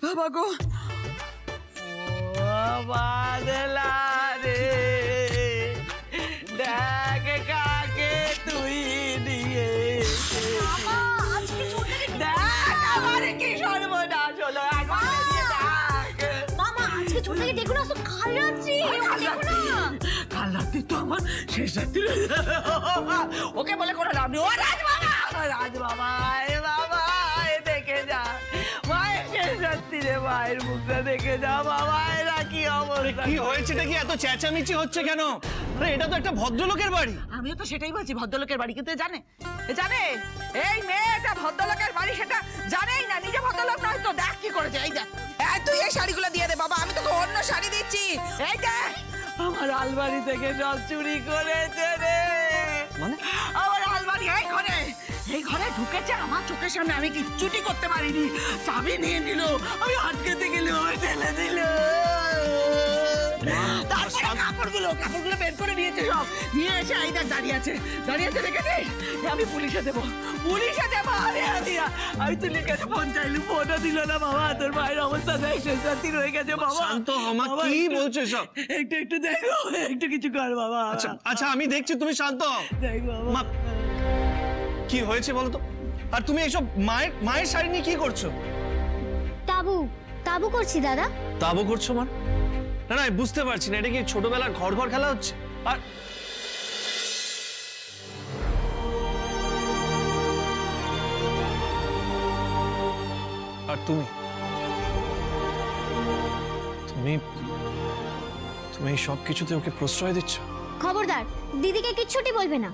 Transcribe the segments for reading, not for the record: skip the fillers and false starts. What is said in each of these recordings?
বাবা গো, বাদলা রে, দেখ কাকে তুই নিয়ে দেখ আমার কি সর্বনাশ হলো। মামা আজকে ছোট থেকে দেখুন না, কাল রাত্রি কাল রাত্রি তো আমার শেষ রাত্রি। ওকে বলে কোনো লাভ নেই। ও রাজ বাবা, রাজ বাবা, এ বাবা দেখে যা মায়ের শেষ রাত্রি রে, মায়ের মুখটা দেখে যা বাবা। এরা কি অবস্থা, কি হয়েছে? কি এত চেঁচামেচি হচ্ছে কেন? আরে এটা তো একটা ভদ্রলোকের বাড়ি। আমিও তো সেটাই বলছি, ভদ্রলোকের বাড়ি। কিন্তু জানে এই মেয়েটা ভদ্রলোকের বাড়ি সেটা জানেই না, নিজে ভদ্রলোক নয় তো। দেখ কি করেছে, এই দেখ। তুই এই শাড়িগুলো দিয়ে দে বাবা, আমি তোকে অন্য শাড়ি দিচ্ছি। এই দেখ আমার আলমারি থেকে সব চুরি করেছে রে। মানে আমার আলমারি এই ঘরে ঢুকেছে আমার চোখের সামনে, আমি কিচ্ছুটি করতে পারিনি। চাবি নিয়ে নিল, আমি আটকেতে গেলে ওই ঠেলে দিল। তারপরে কাপড়গুলো বের করে নিয়েছে, সব নিয়ে এসে এই দেখ দাঁড়িয়ে আছে দেখেছে। আমি পুলিশে দেবো। আরে আদিয়া, আমি তো লিখেছে ফোন চাইলু, ফোনও দিল না বাবা। তোর মায়ের অবস্থা দেখ, শেষ রাত্রি রয়ে গেছে বাবা। শান্ত হমা, কি বলছো সব? একটু দেখো, একটু কিছু কর বাবা। আচ্ছা আমি দেখছি, তুমি শান্ত হও। দেখ বাবা কি হয়েছে বলো তো? আর তুমি এইসব মায়ের শাড়ি নিয়ে কি করছো? তাবু করছি দাদা। তাবু করছো মানে? না বুঝতে পারছি না, এটা কি ছোটবেলার ঘর খেলা হচ্ছে? আর তুমি সবকিছুতে ওকে প্রশ্রয় দিচ্ছ? খবরদার, দিদিকে কিচ্ছুটি বলবে না।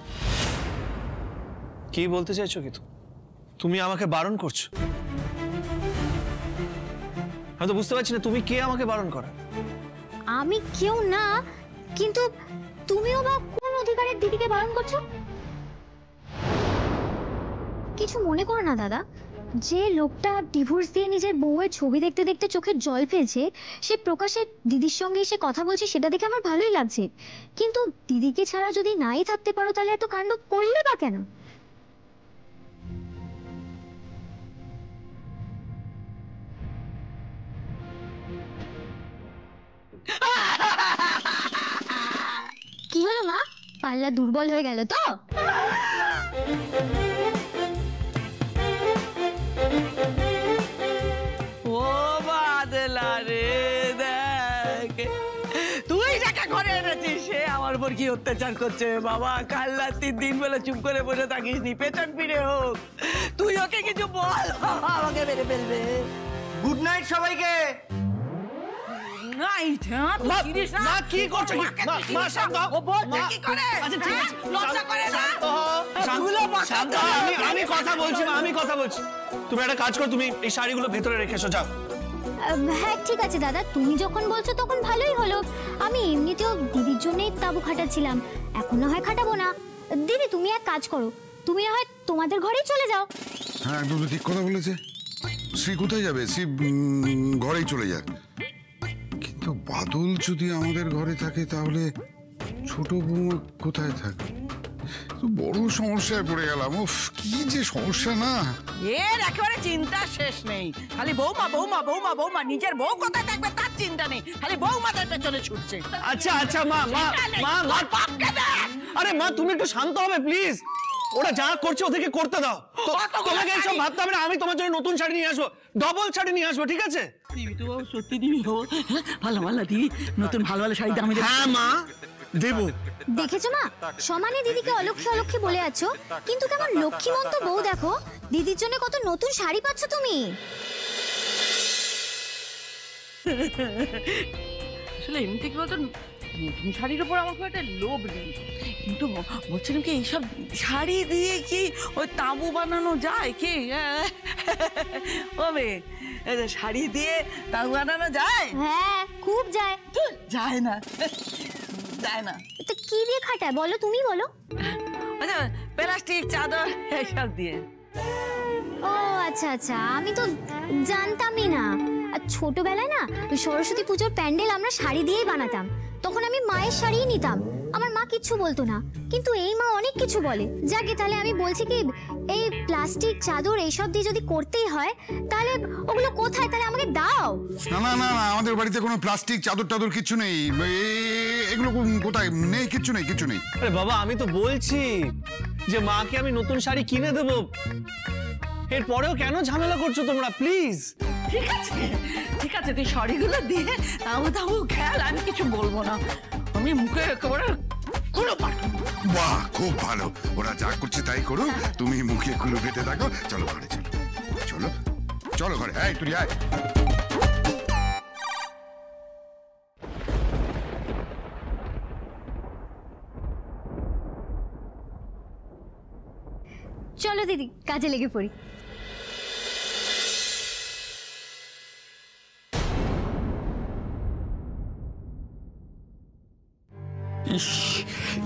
কি বলতে চাইছো? কি তুমি আমাকে বারণ করছো? আমি তো বুঝতে পারছি না তুমি কে আমাকে বারণ করা। আমি কেউ না, কিন্তু তুমিও বা কোন অধিকারে দিদিকে বারণ করছো? কিছু মনে করো না দাদা, যে লোকটা ডিভোর্স দিয়ে নিজের বউয়ের ছবি দেখতে দেখতে চোখের জল ফেলছে, সে প্রকাশ্যে দিদির সঙ্গে এসে কথা বলছে, সেটা দেখে আমার ভালোই লাগছে। কিন্তু দিদিকে ছাড়া যদি নাই থাকতে পারো, তাহলে এত কাণ্ড করলে বা কেন? কি হলো মা, পাল্লা দুর্বল হয়ে গেল তো? ও বাদলা রে, দেখ তুই যাকে ঘরে এনেছিস সে আমার উপর কি অত্যাচার করছে বাবা। কাল রাত্রি দিন বেলা চুপ করে বসে থাকিস নি, পেছন ফিরে হোক। তুই ওকে কিছু বল, আমাকে মেরে ফেলবে। গুড নাইট সবাইকে। কি করছো? আমি কথা বলছি। তুমি একটা কাজ করো, তুমি এই শাড়িগুলো ভেতরে রেখে এসো, যাও। হ্যাঁ ঠিক আছে দাদা, তুমি যখন বলছো তখন ভালোই হলো। আমি এমনিতেও দিদির জন্যই তাবু খাটাচ্ছিলাম, এখন না হয় খাটাবো না। দিদি তুমি এক কাজ করো, তুমি না হয় তোমাদের ঘরেই চলে যাও। হ্যাঁ একদম ঠিক কথা বলেছে। শ্রী কোথায় যাবে? শ্রী ঘরেই চলে যাক। কিন্তু বাদল যদি আমাদের ঘরে থাকে, তাহলে ছোট বৌমা কোথায় থাকে? বড় সমস্যায় পড়ে গেলাম। উফ, কি যে সমস্যা না! এর একেবারে চিন্তা শেষ নেই, খালি বৌমা বৌমা বৌমা বৌমা। নিজের বউ কোথায় থাকবে তার চিন্তা নেই, খালি বৌমাদের পেছনে ছুটছে। আচ্ছা মা, আরে মা তুমি একটু শান্ত হবে প্লিজ। ওরা যা করছে ওদেরকে করতে দাও। তোমাকে এইসব ভাবতে হবে না। আমি তোমার জন্য নতুন শাড়ি নিয়ে আসবো, ডবল শাড়ি নিয়ে আসবো, ঠিক আছে? সত্যি দিবি? ভালো দিদি, নতুন ভালো শাড়ি দামি। হ্যাঁ মা, দেবো। দেখেছো মা, সমানে দিদিকে অলক্ষী বলে আছো, কিন্তু কেমন লক্ষ্মীমন্ত বউ দেখো। দিদির জন্য কত নতুন শাড়ি পাচ্ছ তুমি। আসলে এমনিতে কি বলতো, নতুন শাড়ির উপর আমার খুব একটা লোভ নেই, কিন্তু বলছিলাম কি এইসব শাড়ি দিয়ে কি ওই তাঁবু বানানো যায় কি? ওবে শাড়ি দিয়ে তাঁবু বানানো যায়? হ্যাঁ খুব যায়। যায় না তো কি দিয়ে খাটায় বলো, তুমি বলো। আচ্ছা প্লাস্টিক চাদর এইসব দিয়ে। ও আচ্ছা, আমি তো জানতামই না। আর ছোটবেলায় না সরস্বতী পুজোর প্যান্ডেল আমরা শাড়ি দিয়েই বানাতাম, তখন আমি মায়ের শাড়িই নিতাম, আমার মা কিচ্ছু বলতো না। কিন্তু এই মা অনেক কিছু বলে। যাকে তাহলে আমি বলছি কি, এই প্লাস্টিক চাদর এইসব দিয়ে যদি করতেই হয় তাহলে ওগুলো কোথায়? তাহলে আমাকে দাও। না না না না, আমাদের বাড়িতে কোনো প্লাস্টিক চাদর টাদর কিচ্ছু নেই। এগুলো কোথায় নেই? কিচ্ছু নেই, কিচ্ছু নেই। আরে বাবা, আমি তো বলছি যে মাকে আমি নতুন শাড়ি কিনে দেবো, এরপরেও কেন ঝামেলা করছো তোমরা? প্লিজ। ঠিক আছে ঠিক আছে, তুই শাড়িগুলো দিয়ে তাও খেয়াল, আমি কিছু বলবো না। আমি মুখে একেবারে কুলো পাঠাবো। বাহ, খুব ভালো। ওরা যা করছে তাই করুক, তুমি মুখে কুলো কেটে থাকো। চলো ঘরে, চলো চলো চলো ঘরে। এই তুই আয়। চলো দিদি, কাজে লেগে পড়ি। ইস,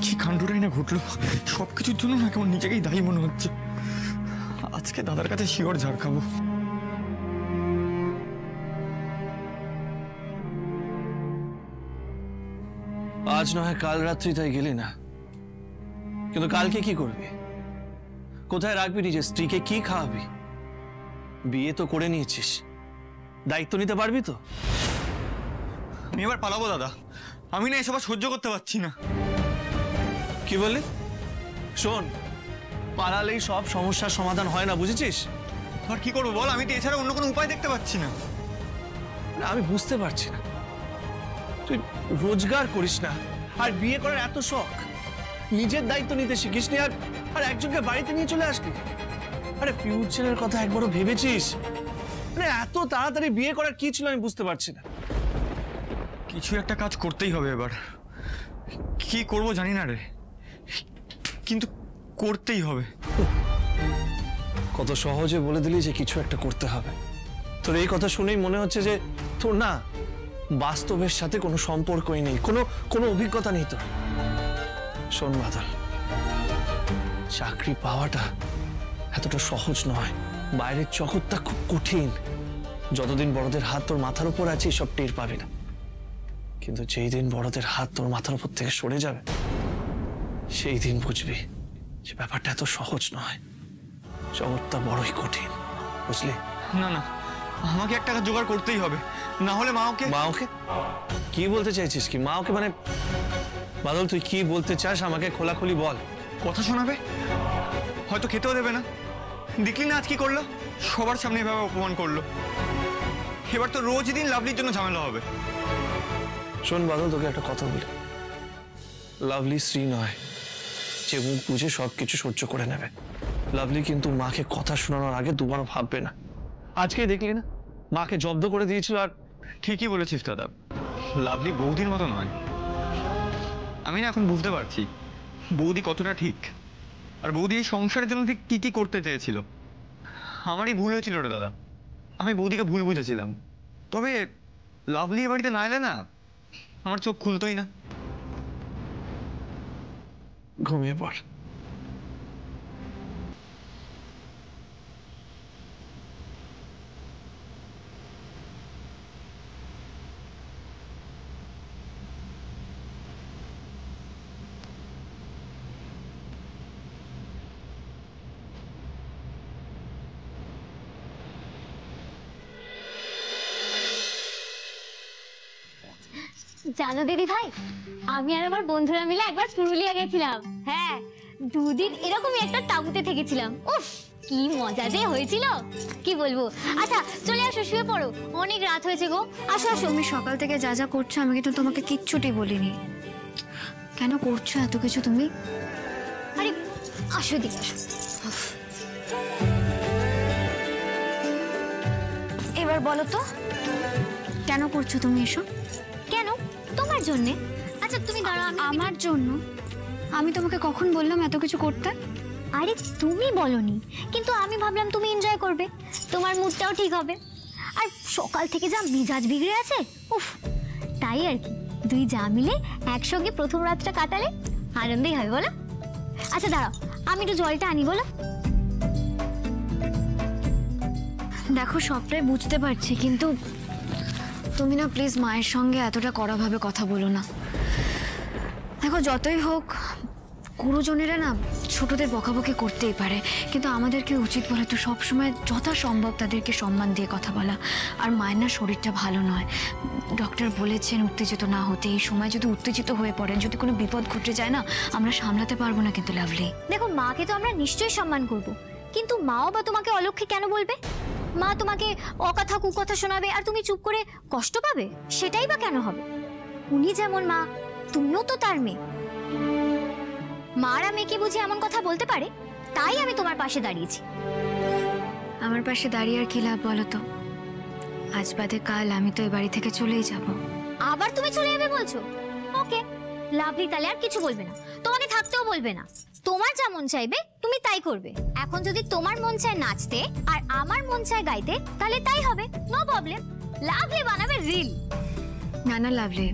কি কাণ্ডটাই না ঘটলো। সবকিছুর জন্য না কেমন নিজেকেই দায়ী মনে হচ্ছে। আজকে দাদার কাছে শিওর ঝাড় খাবো। আজ নয় কাল রাত্রি তাই গেলি না, কিন্তু কালকে কি করবি? কোথায় রাখবি নিজের স্ত্রীকে? কি খাওয়াবি? বিয়ে তো করে নিয়েছিস, দায়িত্ব নিতে পারবি তো? আমি এবার পালাবো দাদা, আমি না এসব আর সহ্য করতে পারছি না। কি বললি? শোন, পালালেই সব সমস্যার সমাধান হয় না, বুঝেছিস? আর কি করবো বল, আমি তো এছাড়া অন্য কোনো উপায় দেখতে পাচ্ছি না। আমি বুঝতে পারছি না, তুই রোজগার করিস না আর বিয়ে করার এত শখ, নিজের দায়িত্ব নিতে শিখিস নি, আর একজনকে বাড়িতে নিয়ে চলে আসলি। আরে ফিউচারের কথা একবারও ভেবেছিস? মানে এত তাড়াতাড়ি বিয়ে করার কি ছিল আমি বুঝতে পারছি না। কিছু একটা কাজ করতেই হবে এবার। কি করব জানি না রে, কিন্তু করতেই হবে। কত সহজে বলে দিলি যে কিছু একটা করতে হবে। তোর এই কথা শুনেই মনে হচ্ছে যে তোর না বাস্তবের সাথে কোনো সম্পর্কই নেই, কোনো অভিজ্ঞতা নেই তোর। শোন বাদল, চাকরি পাওয়াটা এতটা সহজ নয়, বাইরের জগৎটা খুব কঠিন। যতদিন বড়দের হাত তোর মাথার উপর আছে সব টের পাবি না, কিন্তু যেই দিন বড়দের হাত তোর মাথার উপর থেকে সরে যাবে সেই দিন বুঝবি যে ব্যাপারটা এত সহজ নয়, জগৎটা বড়ই কঠিন, বুঝলি? না না, আমাকে একটা কাজ জোগাড় করতেই হবে, না হলে মা ওকে। মা ওকে? কি বলতে চাইছিস? কি মা ওকে মানে? বাদল, তুই কি বলতে চাস আমাকে খোলাখুলি বল। কথা শোনাবে, হয়তো খেতেও দেবে না। দেখলি না আজ কি করলো, সবার সামনে এভাবে অপমান করলো। এবার তো রোজ দিন লাভলির জন্য ঝামেলা হবে। শোন বাদল, তোকে একটা কথা বলি, লাভলি স্ত্রী নয় যে মুখ বুঝে সবকিছু সহ্য করে নেবে। লাভলি কিন্তু মাকে কথা শোনানোর আগে দুবার ভাববে না। আজকেই দেখলি না, মাকে জব্দ করে দিয়েছিল। আর ঠিকই বলেছিস দাদা, লাভলি বৌদির মতো নয়। আমি না এখন বুঝতে পারছি বৌদি কতটা ঠিক, আর বৌদি এই সংসারের জন্য ঠিক কি কি করতে চেয়েছিল। আমারই ভুল হয়েছিল রে দাদা, আমি বৌদিকে ভুল বুঝেছিলাম। তবে লাভলি এ বাড়িতে না এলে না আমার চোখ খুলতোই না। ঘুমিয়ে পড়। জানো দিদি ভাই, আমি আর আমার বন্ধুরা মিলে একবার পুরুলিয়া গেছিলাম। হ্যাঁ, দুদিন এরকমই একটা তাঁবুতে থেকেছিলাম। উফ, কি মজা যে হয়েছিল, কি বলবো। আচ্ছা চলে আসো, শুয়ে পড়ো, অনেক রাত হয়েছে গো। আসো আসো। তুমি সকাল থেকে যা যা করছো আমি কিন্তু তোমাকে কিচ্ছুটি বলিনি। কেন করছো এত কিছু তুমি? আরে আসো দিদি, আসো। এবার বলো তো কেন করছো তুমি এসব? কেন? তোমার জন্যে। আচ্ছা তুমি দাঁড়াও, আমার জন্য? আমি তোমাকে কখন বললাম এত কিছু করতে? আরে তুমি বলনি, কিন্তু আমি ভাবলাম তুমি এনজয় করবে, তোমার মুডটাও ঠিক হবে। আর সকাল থেকে যা মেজাজ বিগড়ে আছে, উফ, তাই আর কি, দুই যা মিলে একসঙ্গে প্রথম রাতটা কাটালে আনন্দেই হবে, বলো? আচ্ছা দাঁড়াও, আমি একটু জলটা আনি, বলো। দেখো সবটাই বুঝতে পারছি, কিন্তু তুমি না প্লিজ মায়ের সঙ্গে এতটা কড়াভাবে কথা বলো না। দেখো যতই হোক গুরুজনেরা না ছোটদের বকাবকি করতেই পারে, কিন্তু আমাদেরকে উচিত বলে তো সবসময় যথাসম্ভব তাদেরকে সম্মান দিয়ে কথা বলা। আর মায়ের না শরীরটা ভালো নয়, ডক্টর বলেছেন উত্তেজিত না হতে। এই সময় যদি উত্তেজিত হয়ে পড়েন, যদি কোনো বিপদ ঘটে যায় না, আমরা সামলাতে পারবো না কিন্তু লাভলি। দেখো, মাকে তো আমরা নিশ্চয়ই সম্মান করব, কিন্তু মাও বা তোমাকে অলক্ষ্যে কেন বলবে? মা তোমাকে অকথা কুকথা শোনাবে আর তুমি চুপ করে কষ্ট পাবে, সেটাই বা কেন হবে? উনি যেমন মা, তুমিও তো তার মেয়ে। মারা মেয়েকে বুঝি এমন কথা বলতে পারে? তাই আমি তোমার পাশে দাঁড়িয়েছি। আমার পাশে দাঁড়িয়ে আর কি লাভ বলো তো? আজ বাদে কাল আমি তো এই বাড়ি থেকে চলেই যাব। আবার তুমি চলে যাবে বলছো? ওকে, লাভলি তাহলে আর কিছু বলবে না, তোমাকে থাকতেও বলবে না। তোমার যা মন চাইবে তুমি তাই করবে। এখন যদি তোমার মন চায় নাচতে আর আমার মন চায় গাইতে, তাহলে তাই হবে, নো প্রবলেম। লাভলি বানাবে রিল। না না লাভলি,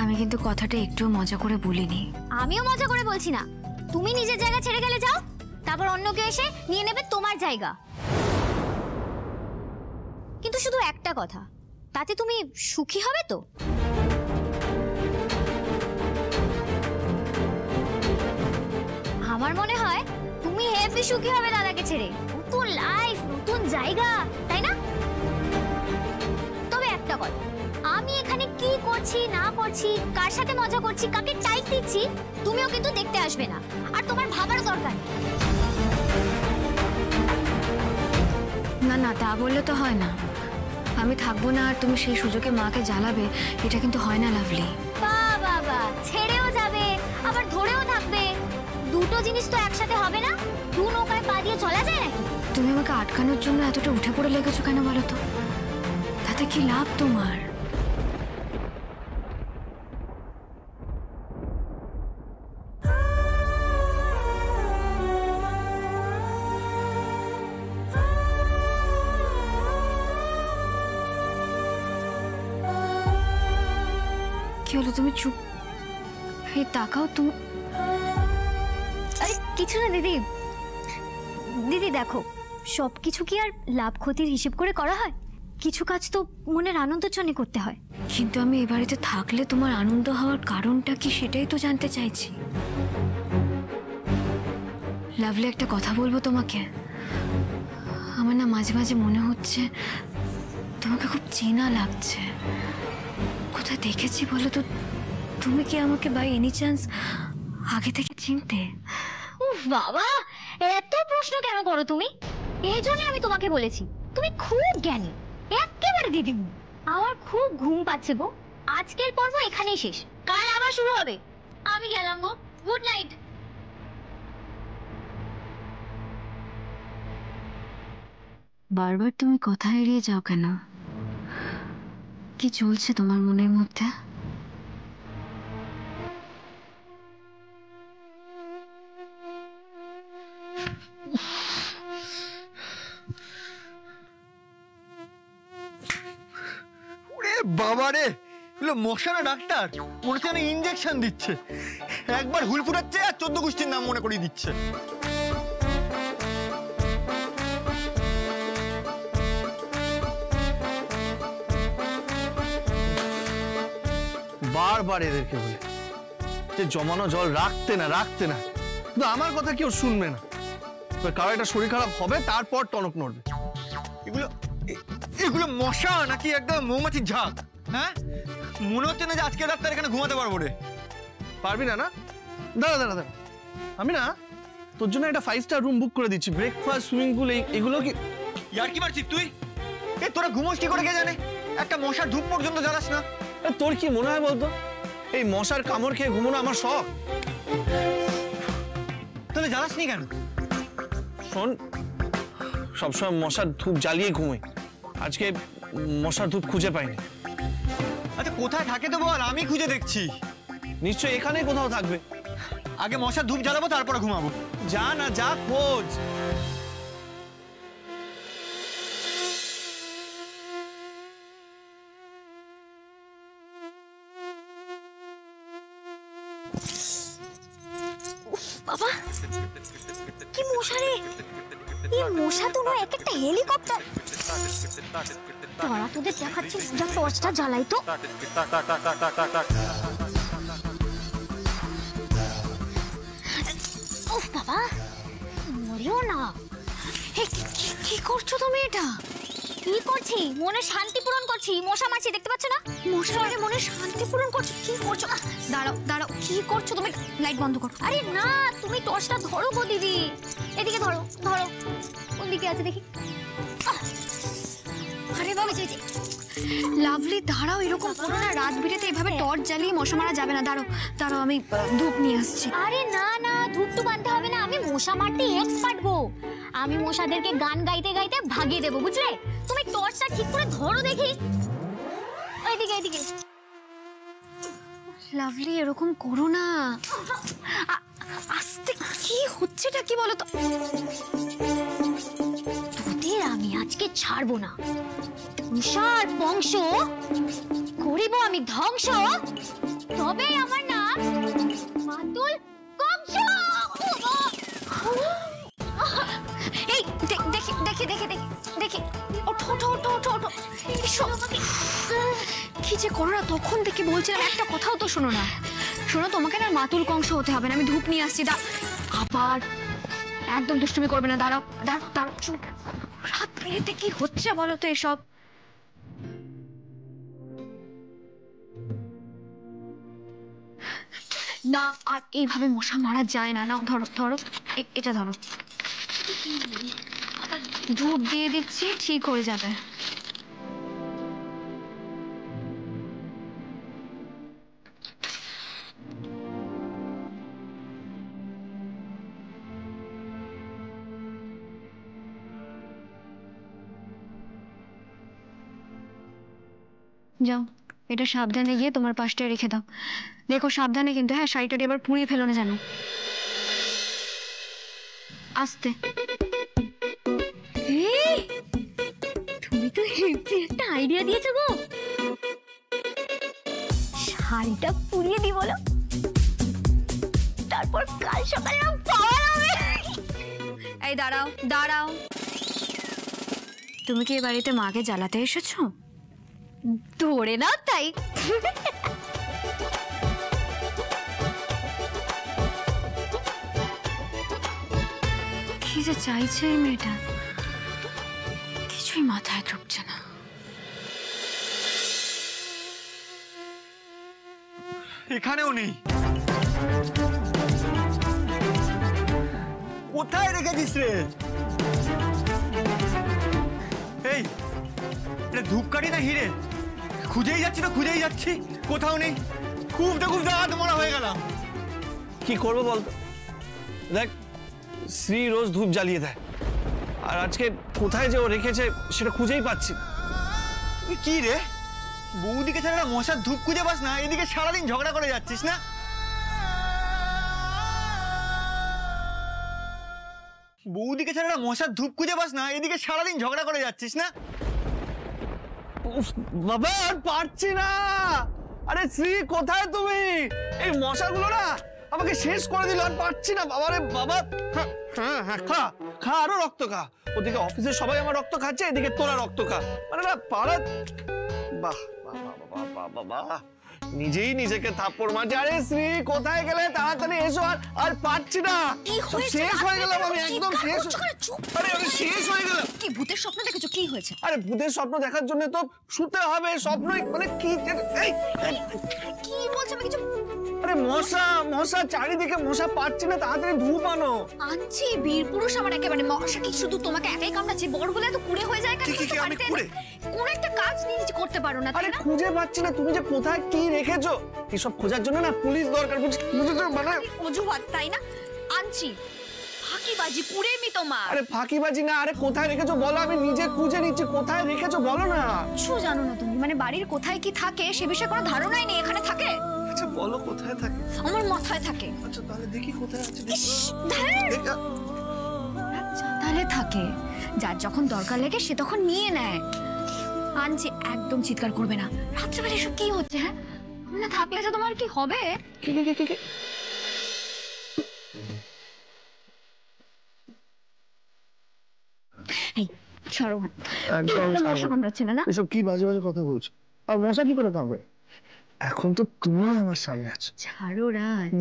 আমি কিন্তু কথাটা একটু মজা করে বলিনি। আমিও মজা করে বলছি না। তুমি নিজের জায়গা ছেড়ে গেলে যাও, তারপর অন্য কেউ এসে নিয়ে নেবে তোমার জায়গা। কিন্তু শুধু একটা কথা, তাতে তুমি সুখী হবে তো? আমার মনে হয় তুমি হেভি সুখী হবে দাদাকে ছেড়ে। নতুন লাইফ, নতুন জায়গা, তাই না? তবে একটা কথা, আমি এখানে কি করছি না করছি, কার সাথে মজা করছি, কাকে টাইট দিচ্ছি, তুমিও কিন্তু দেখতে আসবে না, আর তোমার ভাবার দরকার নেই। না না, তা বললে তো হয় না। আমি থাকবো না আর তুমি সেই সুযোগে মাকে জ্বালাবে, এটা কিন্তু হয় না লাভলি। বাবা, ছেড়েও যাবে আবার ধরেও থাকবে, দুটো জিনিস তো একসাথে হবে না। দু নৌকায় পা দিয়ে চলা যায় নাকি? তুমি আমাকে আটকানোর জন্য এতটা উঠে পড়ে লেগেছো কেন বলো তো? তাতে কি লাভ তোমার? কি হলো, তুমি চুপ? এই তাকাও তুমি। আরে কিছু না দিদি। দিদি দেখো, সবকিছু কি আর লাভ ক্ষতির হিসেব করে করা হয়? কিছু কাজ তো মনের আনন্দের জন্য করতে হয়। কিন্তু আমি এ বাড়িতে থাকলে তোমার আনন্দ হওয়ার কারণটা কি, সেটাই তো জানতে চাইছি। লাভলি, একটা কথা বলবো তোমাকে। আমার না মাঝে মাঝে মনে হচ্ছে তোমাকে খুব চেনা লাগছে। কোথায় দেখেছি বলো তো? তুমি কি আমাকে বাই এনি চান্স আগে থেকে চিনতে? উফ বাবা, এত প্রশ্ন কেন করো তুমি? এই জন্য আমি তোমাকে বলেছি তুমি খুব জ্ঞানী, একেবারে দিদিমণি। আমার খুব ঘুম পাচ্ছে গো। আজকের পর্ব এখানেই শেষ, কাল আবার শুরু হবে। আমি গেলাম গো, গুড নাইট। বারবার তুমি কথা এড়িয়ে যাও কেন? কি চলছে তোমার মনের মধ্যে? বাবা রে, এগুলো মশা না ডাক্তার? মনে হচ্ছে ইঞ্জেকশন দিচ্ছে। একবার হুল ফুটাচ্ছে আর 14 গোষ্ঠীর নাম মনে করিয়ে দিচ্ছে। বারবার এদেরকে বলে যে জমানো জল রাখতে না, কিন্তু আমার কথা কেউ শুনবে না। কারো একটা শরীর খারাপ হবে, তারপর টনক নড়বে। এগুলো মশা নাকি একদম মৌমাছির ঝাঁক? হ্যাঁ, মনে হচ্ছে না যে আজকে ডাক্তার এখানে ঘুমাতে পারবো রে। পারবি না? না দাঁড়া, আমি না তোর জন্য একটা 5 স্টার রুম বুক করে দিচ্ছি, ব্রেকফাস্ট, সুইমিং পুল, এগুলো কি ইয়ার কি মারছিস তুই? তোরা ঘুমোস কি করে কে জানে? একটা মশার ধূপ পর্যন্ত জ্বালাস না। তোর কি মনে হয় বলতো এই মশার কামড় খেয়ে ঘুমানো আমার শখ? তাহলে জ্বালাসনি কেন? শোন, সবসময় মশার ধূপ জ্বালিয়ে ঘুমোই, আজকে মশার ধূপ খুঁজে পাইনি। আচ্ছা কোথায় থাকে তো বল, আমি খুঁজে দেখছি। নিশ্চয়ই এখানেই কোথাও থাকবে। আগে মশার ধূপ জ্বালাবো, তারপরে ঘুমাবো। যা না, যা খোঁজ। বাবা, কি মশা রে! এই মশা তো নয়, এক একটা হেলিকপ্টার। তোরা তোদের দেখাচ্ছি, যা টর্চটা জ্বালাই তো। ধরিও না। এই কি করছো তুমি এটা? কি করছি? মনে শান্তি পূরণ করছি, মশা মারছি, দেখতে পাচ্ছ না? মশা মারে মনে শান্তি পূরণ করছো? কি করছো? দাঁড়াও দাঁড়াও, কি করছো তুমি? লাইট বন্ধ করো। আরে না, তুমি টর্চটা ধরো গো দিদি, এদিকে ধরো ধরো, কোন দিকে আছে দেখি। আরে বাবা, লাভলি দাঁড়াও, এরকম করো না। রাত বিরেতে এভাবে টর্চ জ্বালিয়ে মশা মারা যাবে না। দাঁড়াও দাঁড়াও, আমি ধূপ নিয়ে আসছি। আরে না না, ধূপ তো বানতে হবে না, আমি মশা মারতে এক্সপার্ট গো। আমি মশাদেরকে গান গাইতে গাইতে ভাগিয়ে দেবো, বুঝলে? তুমি টর্চটা ঠিক করে ধরো দেখি, ওইদিকে এইদিকে। লাভলি এরকম করো না, আস্তে। কি হচ্ছেটা কি বলো তো? তোদের আমি আজকে ছাড়বো না। মশার বংশ করিব আমি ধ্বংস, তবে আমার নাম মাতুল কংস। এই দেখি দেখি দেখি দেখি দেখি, ওঠো ওঠো ওঠো ওঠো ওঠো। এসো। কি যে করো না, তখন থেকে বলছিলাম, একটা কথাও তো শোনো না। শোনো, তোমাকে না মাতুল কংস হতে হবে না। আমি ধূপ নিয়ে আসছি। আবার একদম দুষ্টুমি করবে না। দাঁড়াও দাঁড়াও দাঁড়াও, চুপ। রাত বেরিতে কি হচ্ছে বলো তো এসব? না, আর এইভাবে মশা মারা যায় না। নাও ধরো ধরো, এটা ধরো। ধূপ দিয়ে দিচ্ছি, ঠিক হয়ে যাবে। যাও, এটা সাবধানে গিয়ে তোমার পাশটায় রেখে দাও। দেখো সাবধানে কিন্তু, হ্যাঁ? শাড়িটা এবার পুড়িয়ে ফেলো না যেন। আস্তে। তুমি তো হেভি একটা আইডিয়া দিয়েছো গো। শাড়িটা পুড়িয়ে দি বলো, তারপর কাল সকালে পাওয়ার হবে। এই দাঁড়াও দাঁড়াও, তুমি কি এ বাড়িতে মাকে জ্বালাতে এসেছো? ধরে নাও তাই। কি যে চাইছে এই মেয়েটা, কিছুই মাথায় ঢুকছে না। এখানেও নেই। কোথায় রেখেছিস রে? এই, এটা ধূপকাঠি না হিরে? খুঁজেই যাচ্ছি তো খুঁজেই যাচ্ছি, কোথাও নেই। খুঁজতে খুঁজতে হাত মরা হয়ে গেলাম। কি করবো বলতো? দেখ, শ্রী রোজ ধূপ জ্বালিয়ে দেয়, আর আজকে কোথায় যে ও রেখেছে সেটা খুঁজেই পাচ্ছি না। তুই কি রে, বৌদিকে ছাড়া মশার ধূপ খুঁজে পাস না, এদিকে সারাদিন ঝগড়া করে যাচ্ছিস না? বৌদিকে ছাড়া মশার ধূপ খুঁজে পাস না, এদিকে সারাদিন ঝগড়া করে যাচ্ছিস না? উফ, বাবা আর পারছি না। আরে শ্রী, কোথায় তুমি? এই মশাগুলো না আমাকে শেষ করে দিল, আর পারছি না বাবা রে বাবা। হ্যাঁ হ্যাঁ হ্যাঁ, খা খা, আরো রক্ত খা। ওদিকে অফিসের সবাই আমার রক্ত খাচ্ছে, এদিকে তোরা রক্ত খা। মানে না পারা। বাহ বাহ বাহ বাহ বাহ বাহ, নিজেই নিজেকে থাপ্পড় মারছে। আরে শ্রী, কোথায় গেলে? তাড়াতাড়ি এসো। আর পারছি না, শেষ হয়ে গেলাম আমি, একদম শেষ। আরে আমি শেষ হয়ে গেলাম। কি ভূতের স্বপ্ন দেখেছো? কি হয়েছে? আরে ভূতের স্বপ্ন দেখার জন্য তো শুতে হবে। স্বপ্ন মানে কি? কি বলছো? আমি কিছু। আরে মশা মশা, চারিদিকে মশা, পাচ্ছি না। তাড়াতাড়ি ধূপ আনো। আনছি, বীর পুরুষ আমার একেবারে। মশা কি শুধু তোমাকে একাই কামড়াচ্ছে? বড়গুলো এত কুড়ে হয়ে যায় কেন? কি আমি কুড়ে? কোন একটা কাজ নিজে করতে পারো না? আরে খুঁজে পাচ্ছি না, তুমি যে কোথায় কি রেখেছো। এসব খোঁজার জন্য না পুলিশ দরকার, বুঝেছো? মানে অজুহাত, তাই না? আনছি, ফাঁকিবাজি কুড়েমি তোমার। আরে ফাঁকিবাজি না, আরে কোথায় রেখেছো বলো, আমি নিজে খুঁজে নিচ্ছি। কোথায় রেখেছো বলো না। কিছু জানো না তুমি? মানে বাড়ির কোথায় কি থাকে সে বিষয়ে কোনো ধারণাই নেই। এখানে থাকে? আচ্ছা বলো কোথায় থাকে। আমার মাথায় থাকে। আচ্ছা তাহলে দেখি কোথায় আছে। তাহলে থাকে, যার যখন দরকার লাগে সে তখন নিয়ে নেয়। আনছি, একদম চিৎকার করবে না। রাত্রেবেলা এসব কি হচ্ছে? হ্যাঁ, না থাকলে যে তোমার কি হবে? এই ছাড়ো, একদম মশা কামড়াচ্ছে না? এসব কি বাজে বাজে কথা বলছো? আর মশা কি করে কামড়ে? এখন তো তুমি আমার সামনে আছো। ছাড়ো রাজ।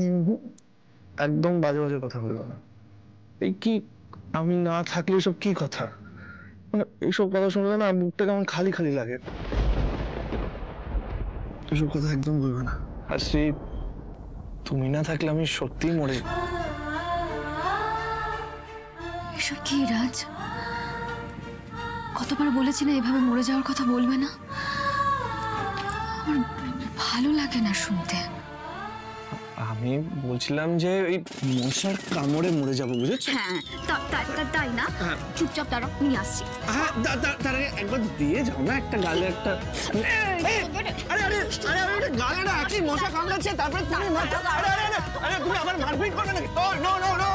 একদম বাজে বাজে কথা বলবো না। এই কি আমি না থাকলে এসব কি কথা? মানে এইসব কথা শুনলে না মুখটা কেমন খালি খালি লাগে। এসব কথা একদম বলবে না। আর শ্রী, তুমি না থাকলে আমি সত্যিই মরে। এসব কি রাজ? কতবার বলেছি না এভাবে মরে যাওয়ার কথা বলবে না। আমার ভালো লাগে না শুনতে। আমি বলছিলাম যে ওই মশার কামড়ে মরে যাবো, বুঝেছো? হ্যাঁ তাই না? চুপচাপ দাঁড়াও, নিয়ে আসছি। হ্যাঁ, তার আগে একবার দিয়ে যাও না একটা গালে একটা। আরে গালে না কি মশা কামড়াচ্ছে, তারপরে তুমি তুমি আবার মারপিট করবে নাকি? No no no.